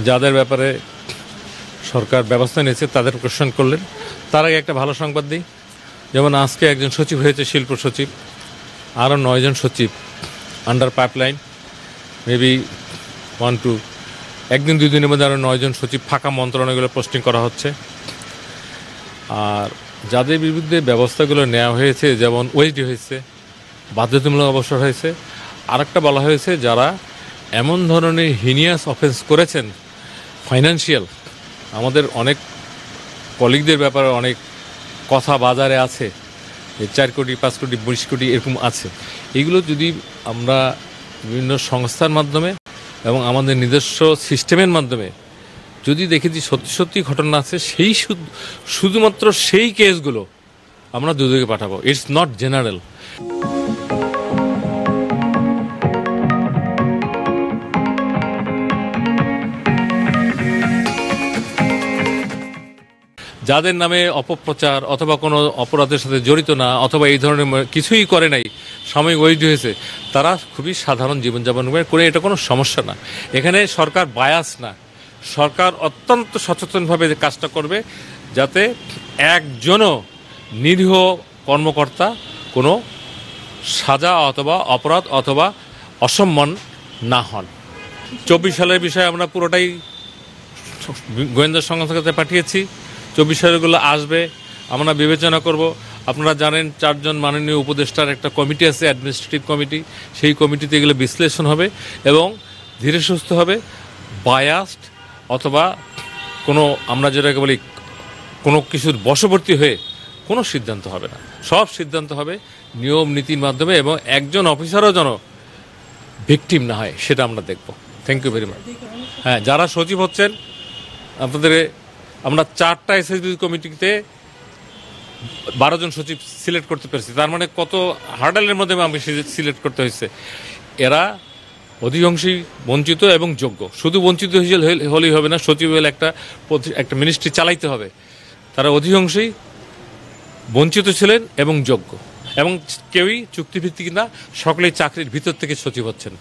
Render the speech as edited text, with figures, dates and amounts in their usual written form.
যাদের ব্যাপারে সরকার ব্যবস্থা নিয়েছে তাদের কোশ্চেন করলেন। তার আগে একটা ভালো সংবাদ দিই, যেমন আজকে একজন সচিব হয়েছে, শিল্প সচিব, আরও 9 জন সচিব আন্ডার পাইপলাইন, মেবি 1-2 একদিন 2 দিনের মধ্যে আরও 9 জন সচিব ফাঁকা মন্ত্রণালয়গুলো পোস্টিং করা হচ্ছে। আর যাদের বিরুদ্ধে ব্যবস্থাগুলো নেওয়া হয়েছে, যেমন ওএসডি হয়েছে, বাধ্যতামূলক অবসর হয়েছে, আরেকটা বলা হয়েছে যারা এমন ধরনের হিনিয়াস অফেন্স করেছেন ফাইন্যান্সিয়াল, আমাদের অনেক কলিগদের ব্যাপারে অনেক কথা বাজারে আছে, 4 কোটি 5 কোটি 20 কোটি এরকম আছে। এগুলো যদি আমরা বিভিন্ন সংস্থার মাধ্যমে এবং আমাদের নিজস্ব সিস্টেমের মাধ্যমে যদি দেখি যে সত্যি সত্যি ঘটনা আছে, সেই শুধুমাত্র সেই কেসগুলো আমরা দুদকে পাঠাবো। It's not general. যাদের নামে অপপ্রচার অথবা কোনো অপরাধের সাথে জড়িত না, অথবা এই ধরনের কিছুই করে নাই, সাময়িক ওয়েস্ট হয়েছে, তারা খুবই সাধারণ জীবনযাপন করে, এটা কোনো সমস্যা না। এখানে সরকার বায়াস না, সরকার অত্যন্ত সচেতনভাবে কাজটা করবে যাতে একজনও নিরীহ কর্মকর্তা কোনো সাজা অথবা অপরাধ অথবা অসম্মান না হন। 24 সালের বিষয়ে আমরা পুরোটাই গোয়েন্দা সংস্থার কাছে পাঠিয়েছি। 24 সালেরগুলো আসবে, আমরা বিবেচনা করব। আপনারা জানেন 4 জন মাননীয় উপদেষ্টার একটা কমিটি আছে, অ্যাডমিনিস্ট্রেটিভ কমিটি। সেই কমিটিতে এগুলো বিশ্লেষণ হবে এবং ধীরে সুস্থ হবে। বায়াসড অথবা কোনো আমরা যেটাকে বলি কোনো কিছুর বশবর্তী হয়ে কোনো সিদ্ধান্ত হবে না। সব সিদ্ধান্ত হবে নিয়ম নীতির মাধ্যমে, এবং একজন অফিসারও যেন ভিকটিম না হয় সেটা আমরা দেখব। Thank you very much. হ্যাঁ, যারা সচিব হচ্ছেন আপনাদের, আমরা 4টা এসএসবি কমিটিতে 12 জন সচিব সিলেক্ট করতে পেরেছি। তার মানে কত হার্ডেলের মধ্যে আমি সিলেক্ট করতে হয়েছে। এরা অধিকাংশই বঞ্চিত এবং যোগ্য। শুধু বঞ্চিত হলেই হবে না, সচিব হলে একটা মিনিস্ট্রি চালাইতে হবে। তারা অধিকাংশই বঞ্চিত ছিলেন এবং যোগ্য, এবং কেউই চুক্তিভিত্তিক না, সকলেই চাকরির ভিতর থেকে সচিব হচ্ছেন।